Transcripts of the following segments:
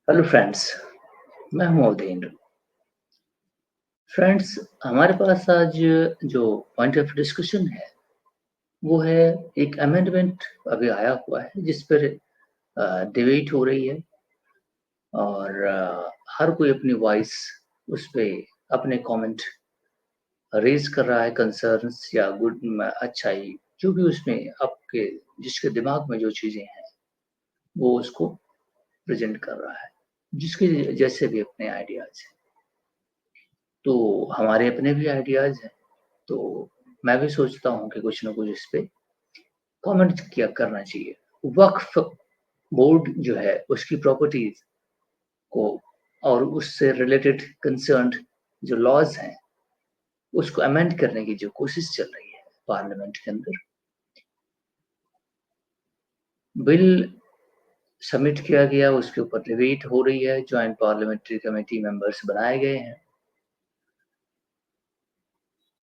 Hello friends, मैं हूं अवधेंद्र। Friends, हमारे पास आज जो पॉइंट ऑफ डिस्कशन है वो है एक अमेंडमेंट अभी आया हुआ है जिस पर डिबेट हो रही है और हर कोई अपनी वॉइस उस पे अपने कमेंट रेज कर रहा है, कंसर्न्स या गुड अच्छाई जो भी उसमें आपके जिसके दिमाग में जो चीजें हैं वो उसको प्रेजेंट कर रहा है, जिसके जैसे भी अपने आइडियाज हैं। तो हमारे अपने भी आइडियाज हैं। तो मैं भी सोचता हूँ कि कुछ ना कुछ इस पे कमेंट किया करना चाहिए। वक्फ बोर्ड जो है उसकी प्रॉपर्टीज को और उससे रिलेटेड कंसर्न्ड जो लॉज हैं उसको अमेंड करने की जो कोशिश चल रही है पार्लियामेंट के अंदर। बिल सबमिट किया गया, उसके ऊपर डिबेट हो रही है, ज्वाइंट पार्लियामेंट्री कमेटी मेंबर्स बनाए गए हैं।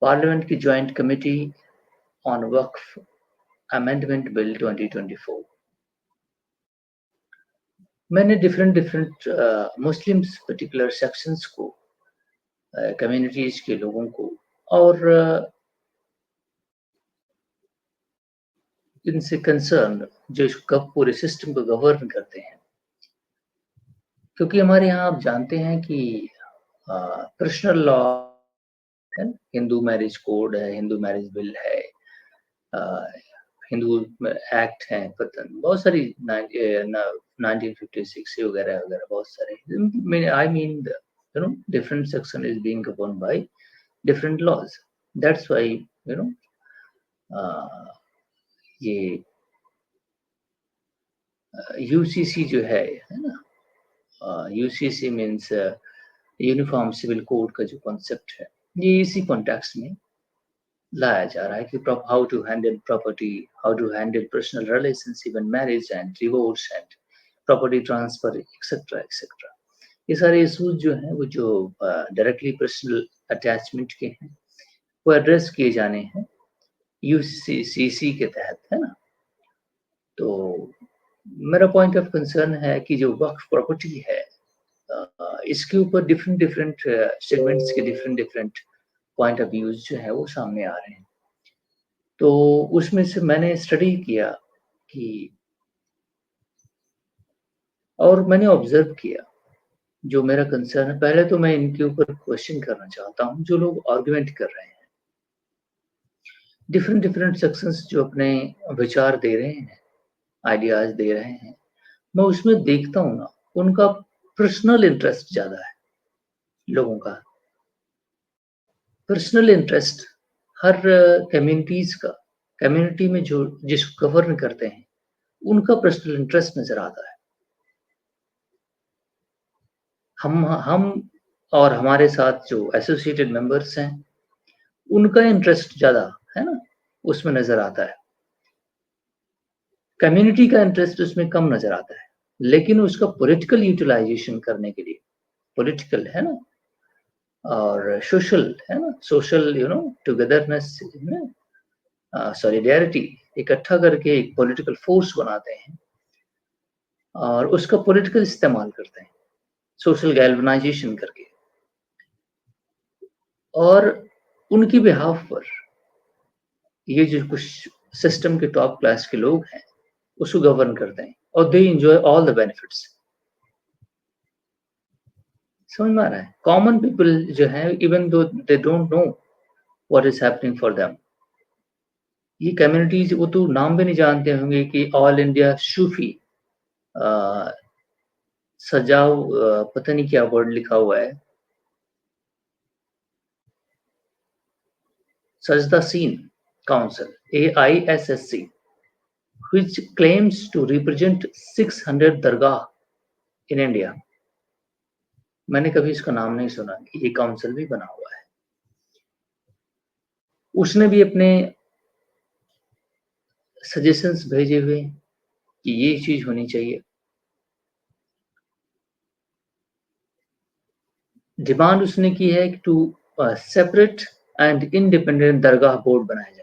पार्लियामेंट की joint committee on Waqf amendment bill 2024। मैंने different different Muslims particular sections को, कम्युनिटीज के लोगों को और इनसे कंसर्न जो इस पूरे सिस्टम को गवर्न करते हैं, क्योंकि हमारे यहाँ आप जानते हैं कि पर्सनल लॉ है, हिंदू मैरिज कोड है, हिंदू मैरिज बिल है, हिंदू एक्ट है, पतन बहुत सारी 1956 से वगैरह वगैरह बहुत सारे। I mean different section is being governed by different laws. That's why uh, ये यूसीसी जो है ना, UCC means uniform civil code का जो कॉन्सेप्ट है ये इसी कॉन्टेक्स्ट में लाया जा रहा है कि how to handle property, how to handle personal relations, even marriage and divorce and property transfer etcetera etcetera. ये सारे इशूज जो हैं वो जो डायरेक्टली पर्सनल अटैचमेंट के हैं वो एड्रेस किए जाने हैं यूसीसी के तहत, है ना। तो मेरा पॉइंट ऑफ कंसर्न है कि जो वक्फ प्रॉपर्टी है इसके ऊपर डिफरेंट डिफरेंट सेगमेंट्स के different different point of views जो है वो सामने आ रहे हैं। तो उसमें से मैंने स्टडी किया कि और मैंने ऑब्जर्व किया जो मेरा कंसर्न है। पहले तो मैं इनके ऊपर क्वेश्चन करना चाहता हूँ जो लोग आर्गुमेंट कर रहे हैं, डिफरेंट डिफरेंट सेक्शंस जो अपने विचार दे रहे हैं, आइडियाज दे रहे हैं। मैं उसमें देखता हूँ ना, उनका पर्सनल इंटरेस्ट ज्यादा है। लोगों का पर्सनल इंटरेस्ट हर कम्युनिटीज का, कम्युनिटी में जो जिसको गवर्न करते हैं उनका पर्सनल इंटरेस्ट नजर आता है। हम और हमारे साथ जो एसोसिएटेड मेंबर्स हैं उनका इंटरेस्ट ज्यादा है ना उसमें नजर आता है। कम्युनिटी का इंटरेस्ट उसमें कम नजर आता है, लेकिन उसका पॉलिटिकल यूटिलाइजेशन करने के लिए, पॉलिटिकल है ना, और सोशल है ना, सोशल टुगेदरनेस, सॉलिडेरिटी इकट्ठा करके एक पॉलिटिकल फोर्स बनाते हैं और उसका पॉलिटिकल इस्तेमाल करते हैं, सोशल गैल्वनाइजेशन करके। और उनकी बिहाफ पर ये जो कुछ सिस्टम के टॉप क्लास के लोग हैं उसको गवर्न करते हैं और they enjoy all the benefits. समझ में आ रहा है? कॉमन पीपल जो है, even though they don't know what is happening for them, ये कम्युनिटीज वो तो नाम भी नहीं जानते होंगे कि ऑल इंडिया सूफी सजाओ, पता नहीं क्या वर्ड लिखा हुआ है, सजदा सीन council, AISSC, which claims to represent 600 दरगाह इन इंडिया। मैंने कभी इसका नाम नहीं सुना कि ये काउंसिल भी बना हुआ है। उसने भी अपने सजेशंस भेजे हुए कि ये चीज होनी चाहिए। डिमांड उसने की है कि टू सेपरेट एंड इंडिपेंडेंट दरगाह बोर्ड बनाया जाए।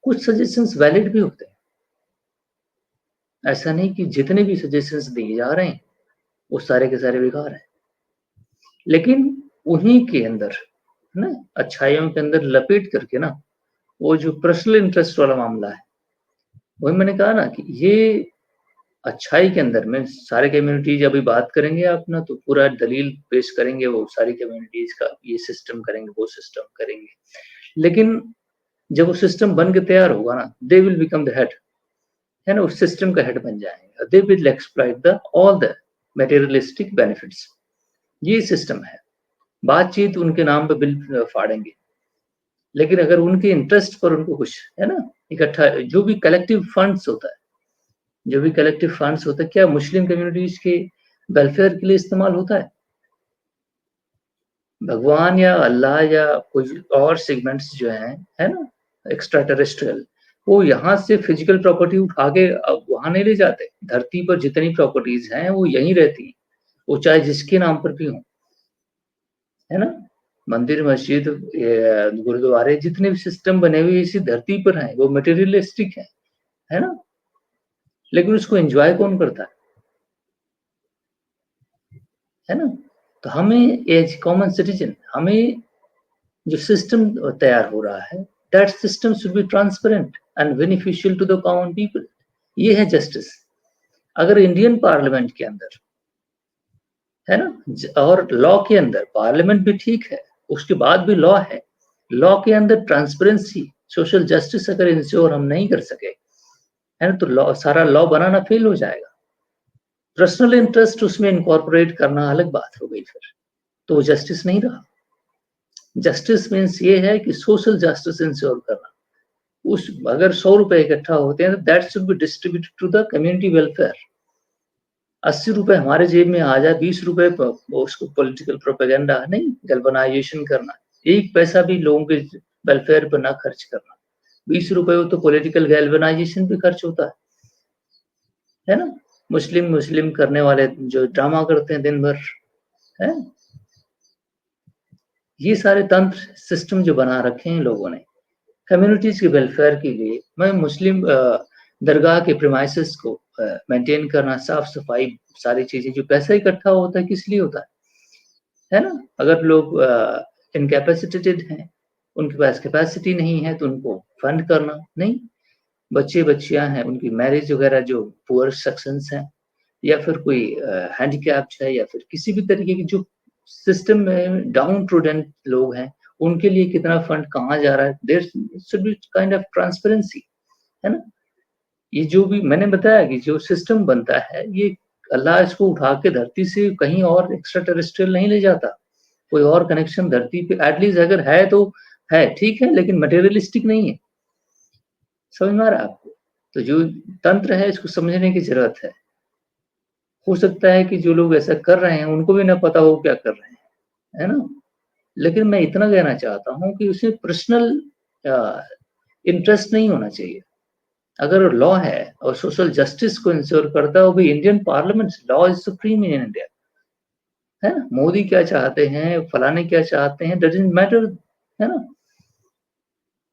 कुछ सजेशंस वैलिड भी होते हैं, ऐसा नहीं कि जितने भी सजेशंस दिए जा रहे हैं वो सारे के सारे बेकार हैं, लेकिन उन्हीं के अंदर ना अच्छाइयों के अंदर लपेट करके ना वो जो पर्सनल इंटरेस्ट वाला मामला है, वही मैंने कहा ना कि ये अच्छाई के अंदर में सारे कम्युनिटीज अभी बात करेंगे आप ना तो पूरा दलील पेश करेंगे वो सारी कम्युनिटीज का, ये सिस्टम करेंगे वो सिस्टम करेंगे, लेकिन जब वो सिस्टम बन के तैयार होगा ना they will become the head, है ना, उस सिस्टम का हेड बन जाएंगे, they will exploit the all the materialistic benefits. ये सिस्टम है, बातचीत उनके नाम पे बिल फाड़ेंगे, लेकिन अगर उनके इंटरेस्ट पर उनको कुछ है ना इकट्ठा, जो भी कलेक्टिव फंड्स होता है, जो भी कलेक्टिव फंड्स होता है, क्या मुस्लिम कम्युनिटीज के वेलफेयर के लिए इस्तेमाल होता है? भगवान या अल्लाह या कुछ और सेगमेंट्स जो हैं, है ना, एक्स्ट्रा टेरेस्ट्रियल, वो यहाँ से फिजिकल प्रॉपर्टी उठा के वहां नहीं ले जाते। धरती पर जितनी प्रॉपर्टीज हैं वो यहीं रहती हैं, वो चाहे जिसके नाम पर भी हों, है ना। मंदिर, मस्जिद, गुरुद्वारे, जितने भी सिस्टम बने हुए इसी धरती पर हैं, वो मटेरियलिस्टिक है ना, लेकिन उसको एंजॉय कौन करता है ना। तो हमें एज कॉमन सिटीजन, हमें जो सिस्टम तैयार हो रहा है, that system should be transparent and beneficial to the common people. ये है जस्टिस। अगर इंडियन पार्लियामेंट के अंदर, है ना, और लॉ के अंदर, पार्लियामेंट भी ठीक है, उसके बाद भी लॉ है, लॉ के अंदर ट्रांसपेरेंसी, सोशल जस्टिस अगर इंश्योर हम नहीं कर सके, है ना, तो लॉ, सारा लॉ बनाना फेल हो जाएगा। पर्सनल इंटरेस्ट उसमें इनकॉर्पोरेट करना अलग बात हो गई, फिर तो जस्टिस नहीं रहा। जस्टिस मीन्स ये है कि सोशल जस्टिस इंश्योर करना। उस अगर 100 रुपए इकट्ठा होते हैं तो that should be distributed to the community welfare. 80 रुपए हमारे जेब में आ जाए, 20 रुपए उसको पॉलिटिकल प्रोपेगेंडा नहीं, गैल्वेनाइजेशन करना, एक पैसा भी लोगों के वेलफेयर पर ना खर्च करना। 20 रुपए हो तो पॉलिटिकल गैल्वेनाइजेशन पे खर्च होता है ना। मुस्लिम मुस्लिम करने वाले जो ड्रामा करते हैं दिन भर, है, ये सारे तंत्र सिस्टम जो बना रखे हैं लोगों ने कम्युनिटीज के वेलफेयर के लिए। मैं मुस्लिम दरगाह के प्रीमाइसेस को मेंटेन करना, साफ सफाई, सारी चीजें, जो पैसा इकट्ठा होता है किस लिए होता है ना। अगर लोग इनकैपेसिटेटेड हैं, उनके पास कैपेसिटी नहीं है, तो उनको फंड करना नहीं। बच्चे बच्चियां हैं, उनकी मैरिज वगैरह, जो पुअर सेक्शंस हैं, या फिर कोई हैंडीकैप्ड है, या फिर किसी भी तरीके की जो सिस्टम में डाउन ट्रूडेंट लोग हैं, उनके लिए कितना फंड कहाँ जा रहा है, there should be kind of transparency, है ना। ये जो भी मैंने बताया कि जो सिस्टम बनता है, ये अल्लाह इसको उठा के धरती से कहीं और एक्स्ट्रा टेरेस्ट्रियल नहीं ले जाता। कोई और कनेक्शन धरती पे एटलीस्ट अगर है तो है, ठीक है, लेकिन मटेरियलिस्टिक नहीं है। समझ में आ रहा है आपको? तो जो तंत्र है इसको समझने की जरूरत है। हो सकता है कि जो लोग ऐसा कर रहे हैं उनको भी ना पता हो क्या कर रहे हैं, है ना। लेकिन मैं इतना कहना चाहता हूँ कि उसमें पर्सनल इंटरेस्ट नहीं होना चाहिए। अगर लॉ है और सोशल जस्टिस को इंश्योर करता है, वो भी Indian parliament, law is supreme in India, है ना। मोदी क्या चाहते हैं, फलाने क्या चाहते हैं, डजंट मैटर, है ना।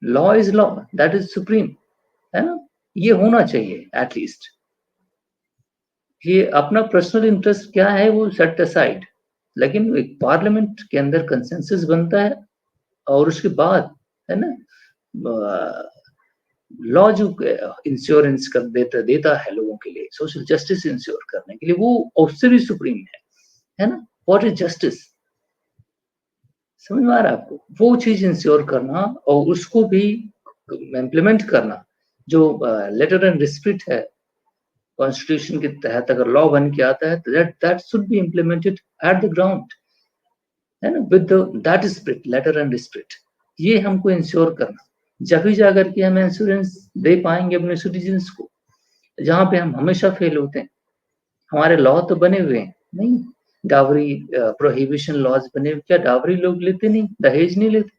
Law is law, that is supreme, है ना। ये होना चाहिए एटलीस्ट। ये अपना पर्सनल इंटरेस्ट क्या है वो सेट असाइड, लेकिन एक पार्लियामेंट के अंदर कंसेंसस बनता है, और उसके बाद, है ना, लॉ जो इंश्योरेंस कर देता है लोगों के लिए, सोशल जस्टिस इंश्योर करने के लिए, वो उससे भी सुप्रीम है ना। What is justice? समझ में आ रहा है आपको? वो चीज इंश्योर करना और उसको भी इम्प्लीमेंट करना, जो लेटर एंड स्पिरिट है कॉन्स्टिट्यूशन के तहत, अगर लॉ बन के आता है तो that should be implemented at the ground, है ना, with that spirit, letter and spirit. ये हमको इंश्योर करना, जब ही जाकर के हम इंश्योरेंस दे पाएंगे अपने सिटीजन्स को। जहाँ पे हम हमेशा फेल होते हैं, हमारे लॉ तो बने हुए हैं नहीं, डावरी प्रोहिबिशन लॉज बने, क्या डावरी लोग लेते नहीं, दहेज नहीं लेते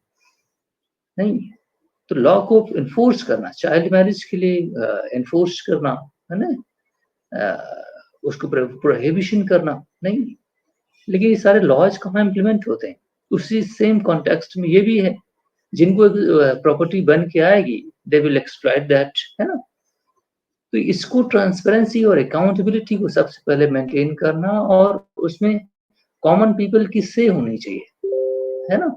नहीं। तो लॉ को इन्फोर्स करना, चाइल्ड मैरिज के लिए इन्फोर्स करना, है ना, उसको प्रोहिबिशन करना नहीं। लेकिन ये सारे लॉज कहाँ इम्प्लीमेंट होते हैं? उसी सेम कॉन्टेक्स्ट में ये भी है, जिनको प्रॉपर्टी बन के आएगी दे विल एक्सप्लॉइट दैट, है ना। तो इसको ट्रांसपेरेंसी और अकाउंटेबिलिटी को सबसे पहले मेंटेन करना और उसमें कॉमन पीपल की से होनी चाहिए, है ना?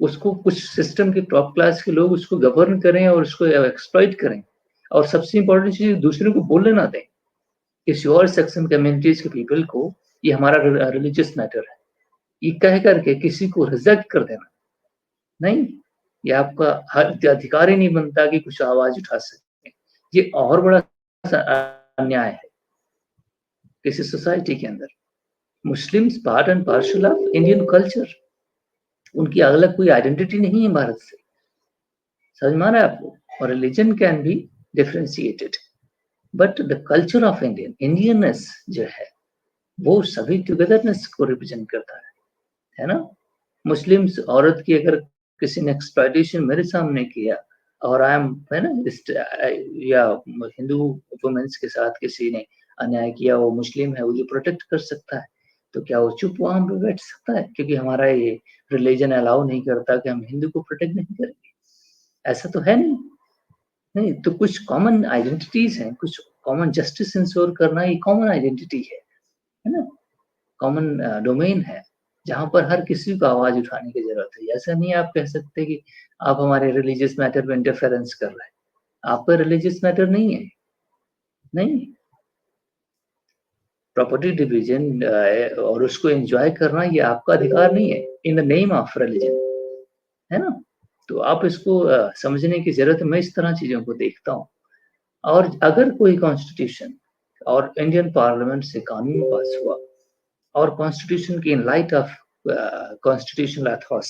उसको कुछ सिस्टम के टॉप क्लास के लोग उसको गवर्न करें और उसको एक्सप्लॉइट करें और सबसे इम्पोर्टेंट चीज़ दूसरे को बोलने ना दें। किसी और सेक्शन कम्युनिटीज़ के पीपल को ये हमारा रिलीजियस मैटर है, ये कह कर के किसी को रिजेक्ट कर देना, नहीं, ये आपका अधिकार ही नहीं बनता कि कुछ आवाज़ उठा सकें। ये और बड़ा अन्याय है किसी सोसाइटी के अंदर। Muslims part and parcel of Indian culture, उनकी अलग कोई आइडेंटिटी नहीं है भारत से, समझ में आ रहा है आपको? और religion can be differentiated but the culture of Indianness जो है वो सभी टुगेदरनेस को रिप्रेजेंट करता है ना? मुस्लिम्स औरत की अगर किसी ने एक्सप्लॉइटेशन मेरे सामने किया और आई एम, है ना, या हिंदू वुमेन्स के साथ किसी ने अन्याय किया, वो मुस्लिम है, वो जो प्रोटेक्ट कर सकता है, तो क्या वो चुप वहां पे बैठ सकता है क्योंकि हमारा ये रिलीजन अलाउ नहीं करता कि हम हिंदू को प्रोटेक्ट नहीं करेंगे? ऐसा तो है नहीं। नहीं तो कुछ कॉमन आइडेंटिटीज हैं, कुछ कॉमन जस्टिस इंश्योर करना ये कॉमन आइडेंटिटी है ना? कॉमन डोमेन है जहाँ पर हर किसी को आवाज उठाने की जरूरत है। ऐसा नहीं आप कह सकते कि आप हमारे रिलीजियस मैटर में इंटरफेरेंस कर रहे हैं, आपका रिलीजियस मैटर नहीं है, नहीं। प्रॉपर्टी डिवीजन और उसको एंजॉय करना ये आपका अधिकार नहीं है in the name of religion, है ना? तो आप इसको समझने की जरूरत है। मैं इस तरह चीजों को देखता हूँ। और अगर कोई कॉन्स्टिट्यूशन और इंडियन पार्लियामेंट से कानून पास हुआ और कॉन्स्टिट्यूशन की in light of constitutional Ethos,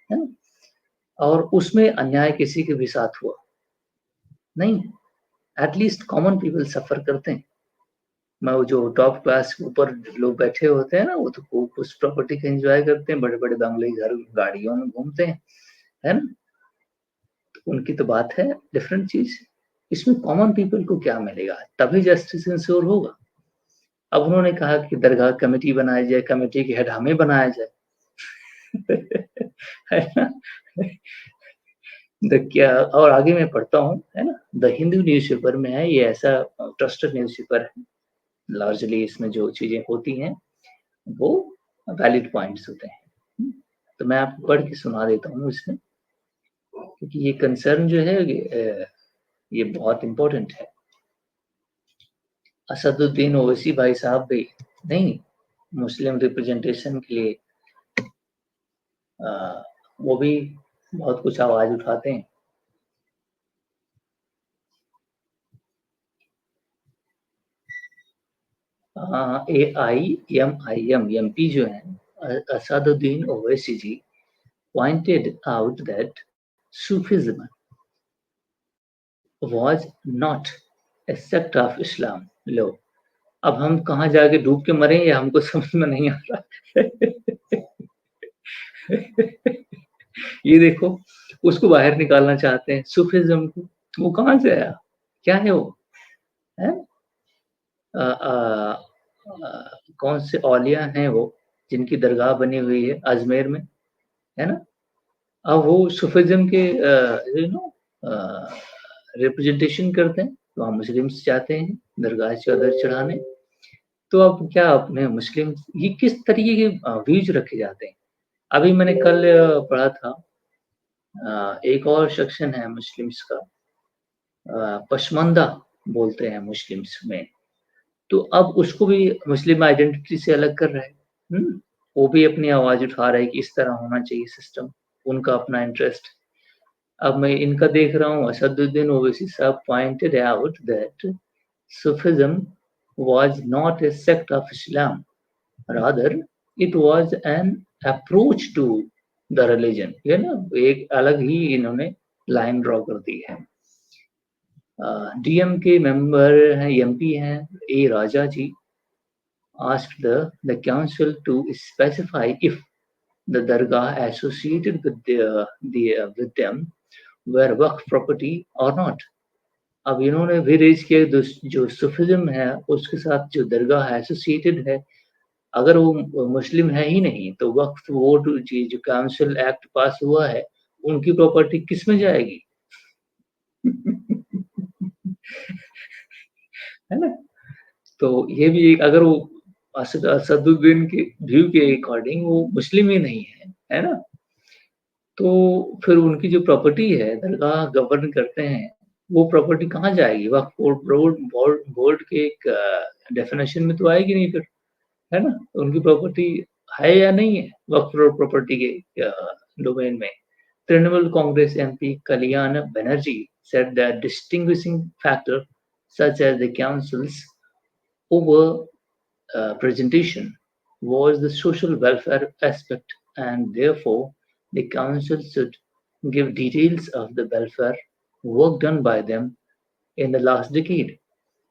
है ना, और उसमें अन्याय किसी के भी साथ हुआ, नहीं, एटलीस्ट कॉमन पीपल सफर करते हैं। मैं वो जो टॉप क्लास के ऊपर लोग बैठे होते हैं ना, वो तो उस प्रॉपर्टी का एंजॉय करते हैं, बड़े बड़े बंगले घर गाड़ियों में घूमते हैं, है ना? तो उनकी तो बात है डिफरेंट चीज। इसमें कॉमन पीपल को क्या मिलेगा? तभी जस्टिस इंश्योर होगा। अब उन्होंने कहा कि दरगाह कमेटी बनाई जाए, कमेटी के हेड हमें बनाया जाए है ना? क्या और आगे मैं पढ़ता हूँ, है ना? द हिंदू न्यूज़पेपर में है, ये ऐसा ट्रस्टेड न्यूज़पेपर है। लार्जली इसमें जो चीजें होती हैं वो वैलिड पॉइंट्स होते हैं। तो मैं आपको पढ़ के सुना देता हूँ इसमें, क्योंकि ये कंसर्न जो है ये बहुत इम्पोर्टेंट है। असदुद्दीन ओवैसी भाई साहब भी नहीं, मुस्लिम रिप्रेजेंटेशन के लिए वो भी बहुत कुछ आवाज उठाते हैं। AIMIM एमपी जो है असदुद्दीन ओवैसी जी pointed out that Sufism was not a sect of Islam. लो, अब हम कहाँ जाके डूब के मरें ये हमको समझ में नहीं आ रहा। ये देखो, उसको बाहर निकालना चाहते हैं सूफिज्म को। वो कहाँ से आया? क्या है वो? है? अ, अ, कौन से औलिया हैं वो जिनकी दरगाह बनी हुई है अजमेर में, है ना? अब वो सूफिज्म के यू नो रिप्रेजेंटेशन करते हैं, तो हम मुस्लिम्स जाते हैं दरगाह चादर चढ़ाने। तो अब क्या अपने मुस्लिम ये किस तरीके के व्यूज रखे जाते हैं? अभी मैंने कल पढ़ा था, एक और सेक्शन है मुस्लिम्स का, पशमंदा बोलते हैं मुस्लिम्स में, तो अब उसको भी मुस्लिम आइडेंटिटी से अलग कर रहा है। वो भी अपनी आवाज उठा रहा है कि इस तरह होना चाहिए सिस्टम, उनका अपना इंटरेस्ट। अब मैं इनका देख रहा हूँ, असदुद्दीन ओवैसी साहब pointed out that Sufism was not a sect of Islam, rather it was an approach to the religion। ये ना एक अलग ही इन्होंने लाइन ड्रॉ कर दी है। डीएम के मेंबर हैं, एमपी हैं, ए राजा जी asked the council to specify if the dargah associated with with them were waqf property or not। अब इन्होंने भी रेज किया जो सूफिज्म है उसके साथ जो दरगाह एसोसिएटेड है, अगर वो मुस्लिम है ही नहीं तो वक्फ बोर्ड जो काउंसिल एक्ट पास हुआ है उनकी प्रॉपर्टी किस में जाएगी? है ना? तो ये भी एक अगर वो असदुद्दीन के व्यू के अकॉर्डिंग वो मुस्लिम ही नहीं है ना? तो फिर उनकी जो प्रॉपर्टी है, दरगाह गवर्न करते हैं, वो प्रॉपर्टी कहाँ जाएगी? वक्फ बोर्ड के एक डेफिनिशन में तो आएगी नहीं फिर, है ना? उनकी प्रॉपर्टी है या नहीं है वक्फ प्रॉपर्टी के डोमेन में? Trinamool Congress MP Kalyana Banerjee said that distinguishing factor such as the council's over presentation was the social welfare aspect, and therefore the council should give details of the welfare work done by them in the last decade.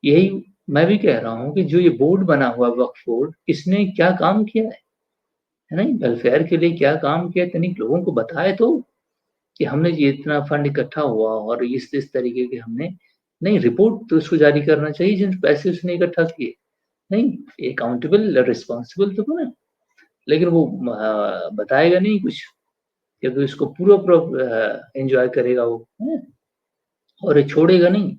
यही मैं भी कह रहा हूँ कि जो ये board बना हुआ वक्फ बोर्ड, इसने क्या काम किया है ना? वेलफेयर के लिए क्या काम किया तनिक लोगों को बताए तो कि हमने ये इतना फंड इकट्ठा हुआ और इस तरीके के हमने नहीं रिपोर्ट तो उसको जारी करना चाहिए जिन पैसे उसने इकट्ठा किए। नहीं अकाउंटेबल रिस्पॉन्सिबल तो बना, लेकिन वो बताएगा नहीं कुछ क्योंकि उसको पूरा एन्जॉय करेगा वो, हैं? और ये छोड़ेगा नहीं।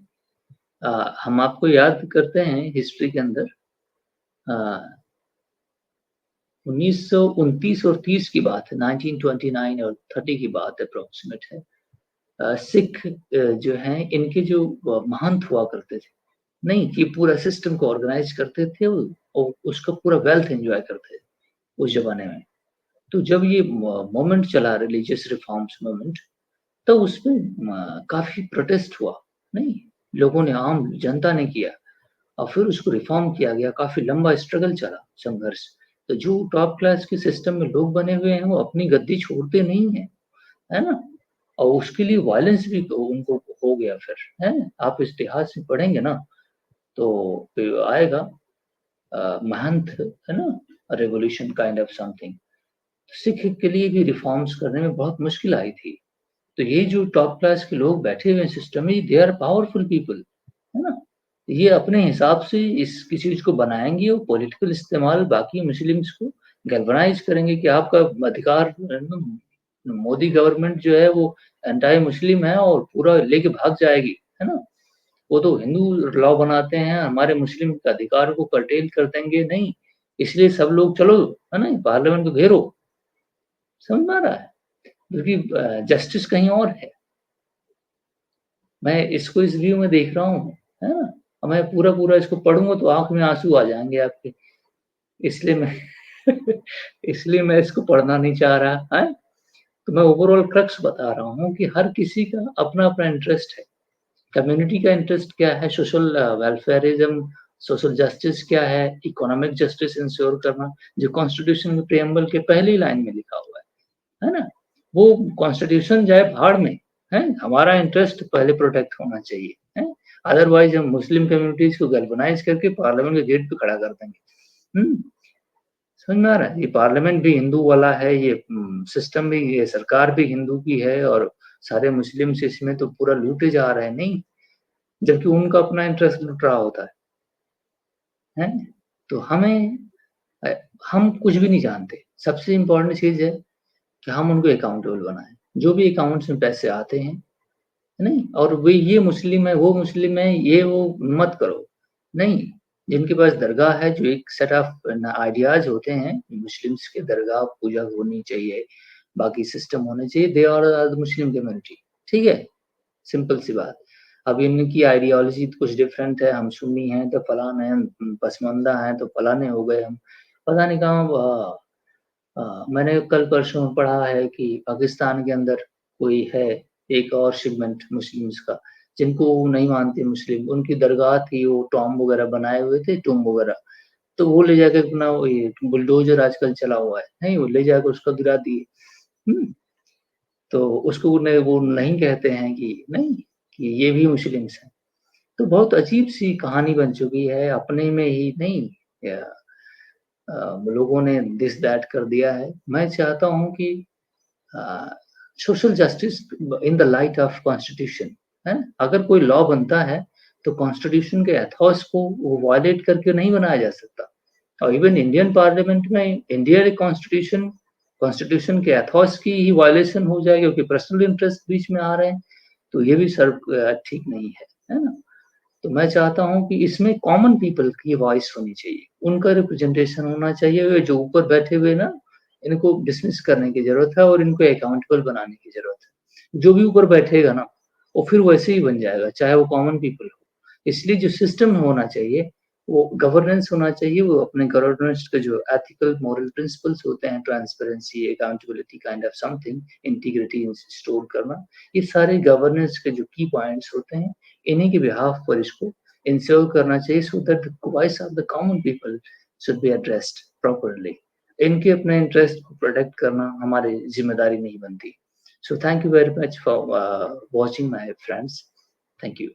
हम आपको याद करते हैं हिस्ट्री के अंदर अ, 1929 और 30 की बात है, 1929 और 30 की बात अप्रॉक्सिमेट है। सिख जो हैं इनके जो महंत हुआ करते थे, नहीं कि पूरा सिस्टम को ऑर्गेनाइज़ करते थे और उसका पूरा वेल्थ एन्जॉय करते थे उस ज़माने में। तो जब ये मूवमेंट चला रिलीजियस रिफॉर्म्स मूवमेंट तो उसपे काफ़ी प्रोटेस्ट हुआ, नहीं? लोगों ने आम जनता ने किया और फिर उसको रिफॉर्म किया गया, काफ़ी लंबा स्ट्रगल चला, संघर्ष। तो जो टॉप क्लास के सिस्टम में लोग बने हुए हैं, वो अपनी गद्दी छोड़ते नहीं हैं, है ना? और उसके लिए वायलेंस भी उनको हो गया फिर, हैं? आप इतिहास में पढ़ेंगे ना, तो फिर आएगा महंत, है ना? Revolution kind of something. Sikh के लिए भी रिफॉर्म्स करने में बहुत मुश्किल आई थी। तो ये जो टॉप क्लास के लोग बैठे हुए हैं सिस्टम में, दे आर पावरफुल पीपल, है ना? ये अपने हिसाब से किसी चीज़ को बनाएँगे और पॉलिटिकल इस्तेमाल बाकी मुस्लिम्स को गैल्वेनाइज़ करेंगे कि आपका अधिकार मोदी गवर्नमेंट जो है वो एंटी मुस्लिम है और पूरा लेके भाग जाएगी, है ना? वो तो हिंदू लॉ बनाते हैं, हमारे मुस्लिम के अधिकार को कर्टेल कर देंगे, नहीं, इसलिए सब लोग चलो, है ना? पार्लियामेंट को घेरो, समझ में आ रहा है? क्योंकि जस्टिस कहीं और है। मैं इसको इस व्यू में देख रहा हूँ, है ना? और मैं पूरा-पूरा इसको पढ़ूँगा तो आँख में आँसू आ जाएँगे आपके, इसलिए मैं इसलिए मैं इसको पढ़ना नहीं चाह रहा, हैं? तो मैं ओवरऑल क्रक्स बता रहा हूँ कि हर किसी का अपना-अपना इंटरेस्ट है। कम्युनिटी का इंटरेस्ट क्या है, सोशल वेलफेयरिज़्म, सोशल जस्टिस क्या है, इकोनॉमिक जस्टिस इंश्योर करना, जो कॉन्स्टिट्यूशन के प्रिएम्बल के पहली लाइन में लिखा हुआ है ना? वो कॉन्स्टिट्यूशन जाए भाड़ में, हैं? हमारा इंटरेस्ट पहले प्रोटेक्ट होना चाहिए, हैं? अदरवाइज़ हम मुस्लिम कम्युनिटीज़ को गैल्वेनाइज़ करके पार्लियामेंट के गेट पे खड़ा कर देंगे। हुँ? समझ में आ रहा है? ये पार्लियामेंट भी हिंदू वाला है, ये सिस्टम भी ये सरकार भी हिंदू की है और सारे मुस्लिम्स इसमें तो पूरा लूटे जा रहे हैं, नहीं? जबकि उनका अपना इंटरेस्ट लुट रहा होता है? तो अ, हम कुछ भी नहीं जानते। सबसे इम्पोर्टेंट चीज़ है कि हम उनको अकाउंटेबल बनाएँ। जो भी अकाउंट्स में पैसे आते हैं, नहीं? और वे ये मुस्लिम है, वो मुस्लिम है, ये वो मत करो। नहीं, जिनके पास दरगाह है, जो एक सेट ऑफ न आइडियाज़ होते हैं, मुस्लिम्स के दरगाह पूजा होनी चाहिए, बाकी सिस्टम होने चाहिए, they are the Muslim community, ठीक है? सिंपल सी बात। अब इनकी आइडियोलॉजी कुछ डिफरेंट है, हम सुन्नी हैं तो फलाँ हैं, पसमानदा हैं तो फलाने हो गए हम। पता नहीं कहाँ मैंने कल-परसों में पढ़ा है कि पाकिस्तान के अंदर कोई है, एक और सेगमेंट मुस्लिम्स का, जिनको वो नहीं मानते मुस्लिम, उनकी दरगाह थी, वो टॉम्ब वगैरह बनाए हुए थे, टुम्ब वगैरह, तो वो ले जाके अपना वो ये बुलडोज़र आजकल चला हुआ है, नहीं? वो ले जाके उसको गिरा दिए। हुँ? तो उसको वो नहीं कहते हैं कि नहीं, कि ये भी मुस्लिम्स हैं। तो बहुत अजीब-सी कहानी बन चुकी है, अपने में ही नहीं या लोगों ने दिस दैट कर दिया है। मैं चाहता हूँ कि uh, social justice in the light of constitution, है ना? अगर कोई लॉ बनता है, तो कॉन्स्टिट्यूशन के एथॉस को वो वायलेट करके नहीं बनाया जा सकता। और इवन इंडियन पार्लियामेंट में इंडियन कॉन्स्टिट्यूशन कॉन्स्टिट्यूशन के एथॉस की ही वायलेशन हो जाए क्योंकि पर्सनल इंटरेस्ट बीच में आ रहे हैं। तो ये भी सर ठीक नहीं है ना? तो मैं चाहता हूँ कि इसमें कॉमन पीपल की वॉइस होनी चाहिए, उनका रिप्रेजेंटेशन होना चाहिए। ये जो ऊपर बैठे हुए ना, इनको डिसमिस करने की ज़रूरत है और इनको अकाउंटेबल बनाने की ज़रूरत है। जो भी ऊपर बैठेगा ना, वो फिर वैसे ही बन जाएगा, चाहे वो कॉमन पीपल हो। इसलिए जो सिस्टम होना चाहिए, वो गवर्नेंस होना चाहिए, वो अपने गवर्नेंस के जो एथिकल मॉरल प्रिंसिपल्स होते हैं, transparency, accountability kind of something, integrity install करना, ये सारे गवर्नेंस के जो की पॉइंट्स होते हैं, इन्हीं के बिहाफ पर इसको इंश्योर करना चाहिए so that the voice of the common people should be addressed properly. इनके अपने इंटरेस्ट को प्रोटेक्ट करना हमारी ज़िम्मेदारी नहीं बनती। So thank you very much for watching my friends. Thank you.